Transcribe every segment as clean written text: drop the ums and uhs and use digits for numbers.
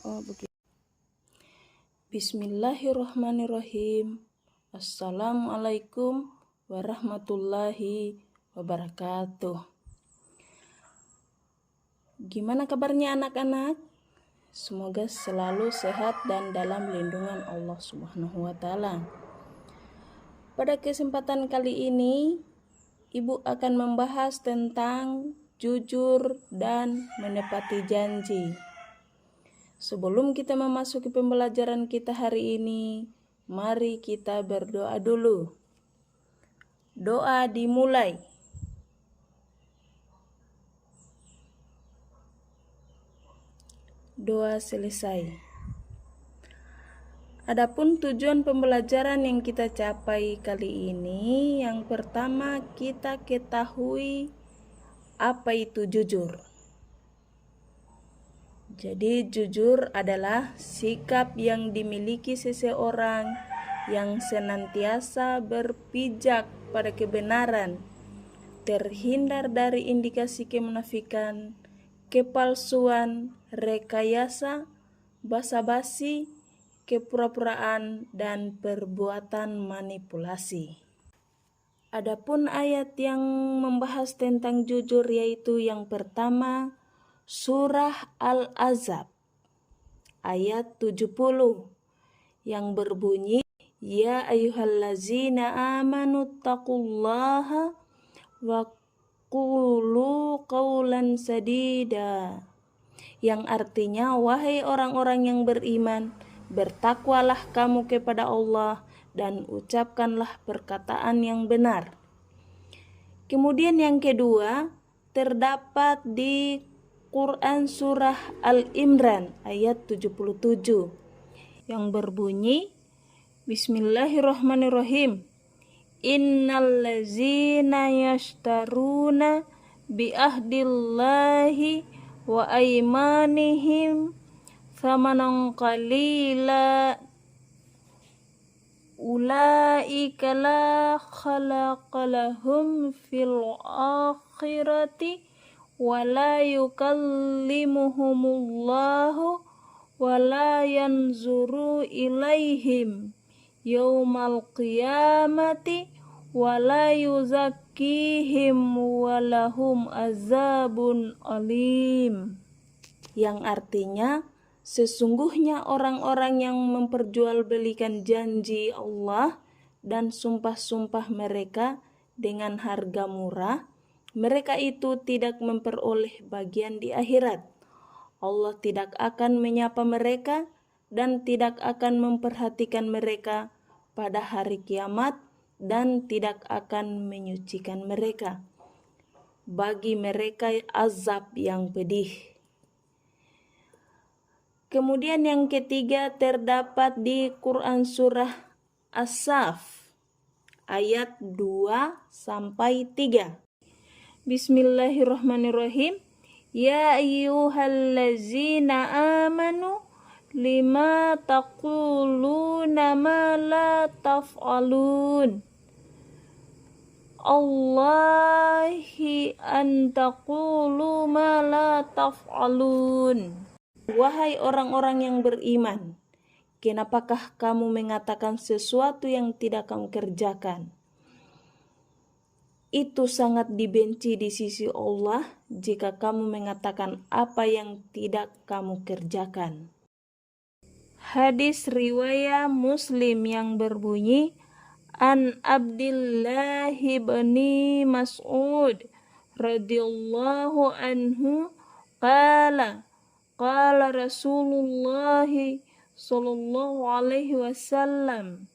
Oh, begitu. Bismillahirrahmanirrahim. Assalamualaikum warahmatullahi wabarakatuh. Gimana kabarnya anak-anak? Semoga selalu sehat dan dalam lindungan Allah Subhanahu wa taala. Pada kesempatan kali ini, Ibu akan membahas tentang jujur dan menepati janji. Sebelum kita memasuki pembelajaran kita hari ini, mari kita berdoa dulu. Doa dimulai. Doa selesai. Adapun tujuan pembelajaran yang kita capai kali ini, yang pertama kita ketahui apa itu jujur. Jadi jujur adalah sikap yang dimiliki seseorang yang senantiasa berpijak pada kebenaran, terhindar dari indikasi kemunafikan, kepalsuan, rekayasa, basa-basi, kepura-puraan, dan perbuatan manipulasi. Adapun ayat yang membahas tentang jujur yaitu yang pertama, Surah Al-Ahzab ayat 70 yang berbunyi, Ya ayyuhallazina amanu taqullaha wa qulu qawlan sadida, yang artinya, wahai orang-orang yang beriman, bertakwalah kamu kepada Allah dan ucapkanlah perkataan yang benar. Kemudian yang kedua terdapat di Quran Surah Al-Imran ayat 77 yang berbunyi, Bismillahirrahmanirrahim. Innallazina yashtaruna biahdillahi wa aymanihim thamanan qalila ulaika la khalaqa lahum fil akhirati wa la yukallimuhumullahu wa la yanzuru ilaihim yaumal qiyamati wa la yuzakkihim wa lahum azabun alim, yang artinya, sesungguhnya orang-orang yang memperjualbelikan janji Allah dan sumpah-sumpah mereka dengan harga murah, mereka itu tidak memperoleh bagian di akhirat. Allah tidak akan menyapa mereka dan tidak akan memperhatikan mereka pada hari kiamat dan tidak akan menyucikan mereka. Bagi mereka azab yang pedih. Kemudian yang ketiga terdapat di Quran Surah As-Saff ayat 2-3. Bismillahirrahmanirrahim. Ya ayyuhallazina amanu lima taquluna ma la taf'alun. Allahi an taqulu ma la taf'alun. Wahai orang-orang yang beriman, kenapakah kamu mengatakan sesuatu yang tidak kamu kerjakan? Itu sangat dibenci di sisi Allah jika kamu mengatakan apa yang tidak kamu kerjakan. Hadis riwayat Muslim yang berbunyi, An Abdillah bin Mas'ud radhiyallahu anhu qala Rasulullah sallallahu alaihi wasallam,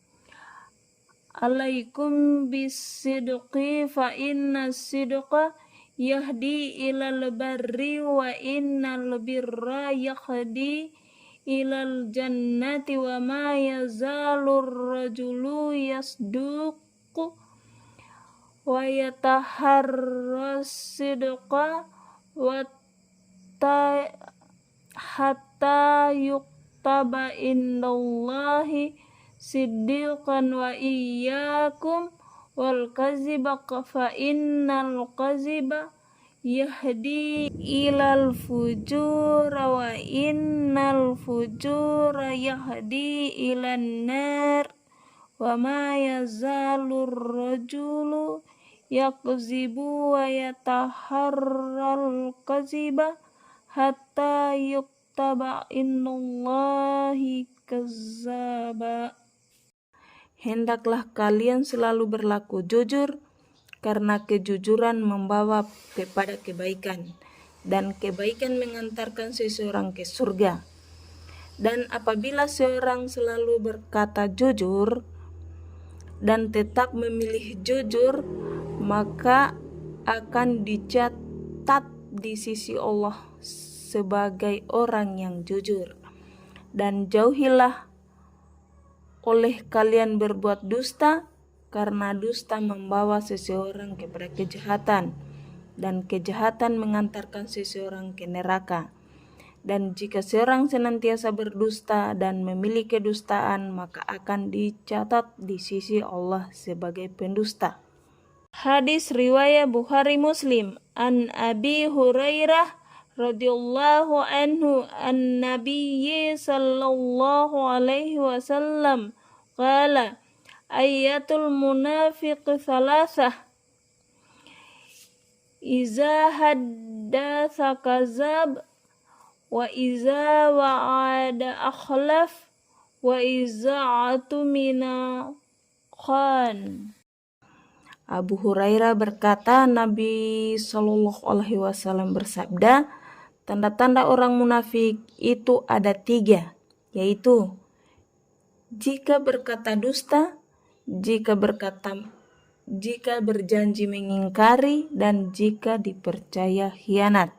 Alaikum bisidqi fa inna sidqa yahdi ilal barri wa innal birra yahdi ilal jannati wa ma yazalur rajulu yasduqu wa yataharras sidqa wa hatta yuktaba indallahi siddiqan wa iyyakum wal kaziba fa innal kaziba yahdi ilal fujur wa innal fujura yahdi ilan nar wa ma yazalur rajulu yakzibu wa yataharral kaziba hatta yuktaba innallahi kazzaba. Hendaklah kalian selalu berlaku jujur, karena kejujuran membawa kepada kebaikan, dan kebaikan mengantarkan seseorang ke surga. Dan apabila seorang selalu berkata jujur dan tetap memilih jujur, maka akan dicatat di sisi Allah sebagai orang yang jujur. Dan jauhilah oleh kalian berbuat dusta, karena dusta membawa seseorang kepada kejahatan, dan kejahatan mengantarkan seseorang ke neraka. Dan jika seorang senantiasa berdusta dan memilih kedustaan, maka akan dicatat di sisi Allah sebagai pendusta. Hadis riwayat Bukhari Muslim. An Abi Hurairah radhiyallahu anhu an Nabiyyi sallallahu alaihi wasallam qala ayatul munafiq thalathah iza haddatsa kazab wa iza wa'ada akhlaf wa iza atumina khan. Abu Hurairah berkata, Nabi Shallallahu Alaihi Wasallam bersabda, tanda-tanda orang munafik itu ada 3, yaitu jika berkata dusta, jika berjanji mengingkari, dan jika dipercaya khianat.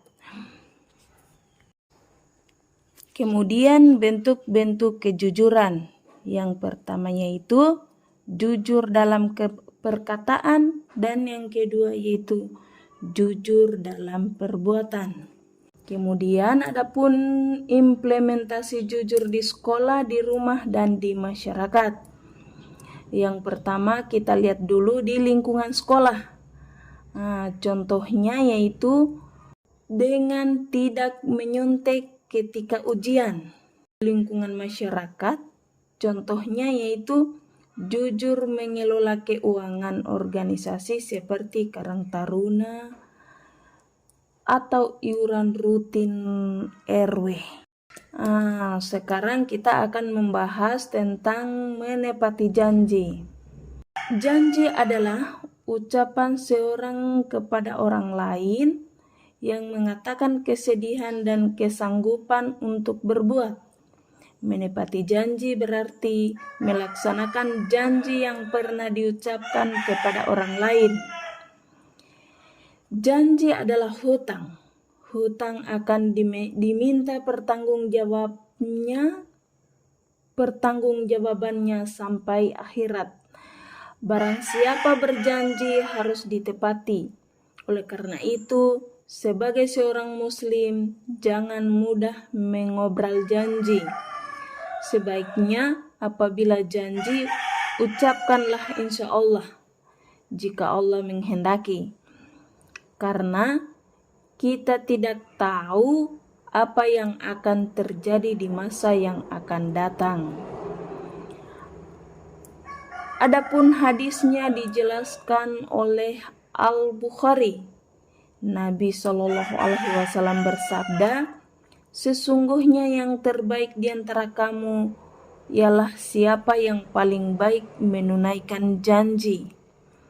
Kemudian bentuk-bentuk kejujuran. Yang pertamanya itu jujur dalam perkataan, dan yang kedua yaitu jujur dalam perbuatan. Kemudian adapun implementasi jujur di sekolah, di rumah, dan di masyarakat. Yang pertama kita lihat dulu di lingkungan sekolah. Contohnya yaitu dengan tidak menyontek ketika ujian. Lingkungan masyarakat, contohnya yaitu jujur mengelola keuangan organisasi seperti Karang Taruna atau iuran rutin RW. Sekarang kita akan membahas tentang menepati janji. Janji adalah ucapan seorang kepada orang lain yang mengatakan kesedihan dan kesanggupan untuk berbuat. Menepati janji berarti melaksanakan janji yang pernah diucapkan kepada orang lain. Janji adalah hutang. Hutang akan diminta pertanggungjawabannya sampai akhirat. Barang siapa berjanji harus ditepati. Oleh karena itu, sebagai seorang muslim, jangan mudah mengobrol janji. Sebaiknya apabila janji, ucapkanlah insya Allah jika Allah menghendaki. Karena kita tidak tahu apa yang akan terjadi di masa yang akan datang. Adapun hadisnya dijelaskan oleh Al-Bukhari. Nabi Shallallahu Alaihi Wasallam bersabda, sesungguhnya yang terbaik di antara kamu ialah siapa yang paling baik menunaikan janji.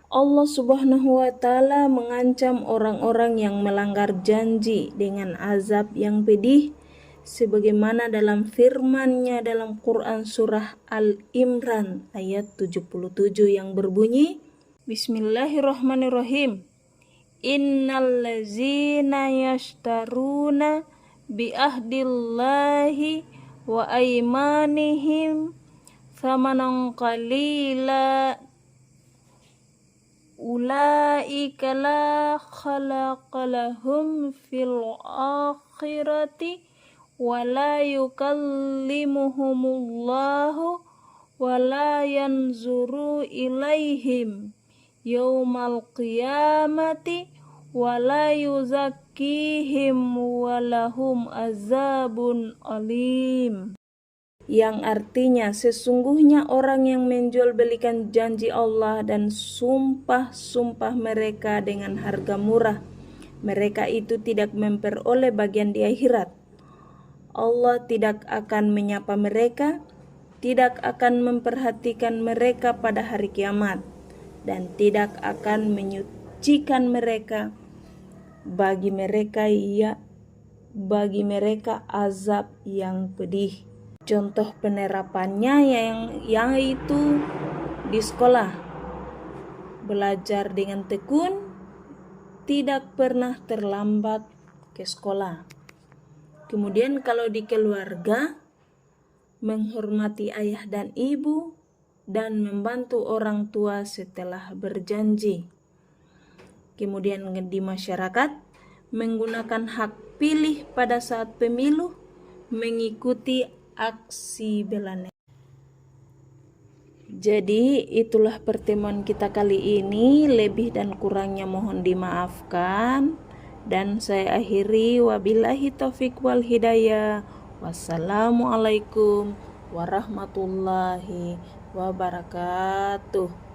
Allah Subhanahu wa Ta'ala mengancam orang-orang yang melanggar janji dengan azab yang pedih, sebagaimana dalam firman-Nya dalam Quran surah Al-Imran ayat 77 yang berbunyi, Bismillahirrahmanirrahim. Innal ladzina yashtaruna bi ahdillahi wa aymanihim thamanan qalila ulaika la khalaqa lahum fil akhirati wa la yukallimuhumullahu wa la yanzuru ilaihim yaumal qiyamati wala yuzakkihim walahum azabun alim. Yang artinya sesungguhnya orang yang menjual belikan janji Allah dan sumpah-sumpah mereka dengan harga murah, mereka itu tidak memperoleh bagian di akhirat. Allah tidak akan menyapa mereka, tidak akan memperhatikan mereka pada hari kiamat, dan tidak akan menyucikan mereka. Bagi mereka azab yang pedih. Contoh penerapannya yang itu di sekolah. Belajar dengan tekun, tidak pernah terlambat ke sekolah. Kemudian kalau di keluarga, menghormati ayah dan ibu dan membantu orang tua setelah berjanji. Kemudian di masyarakat, menggunakan hak pilih pada saat pemilu, mengikuti aksi bela negara. Jadi itulah pertemuan kita kali ini, lebih dan kurangnya mohon dimaafkan. Dan saya akhiri, wabillahi taufik wal hidayah. Wassalamualaikum warahmatullahi wabarakatuh.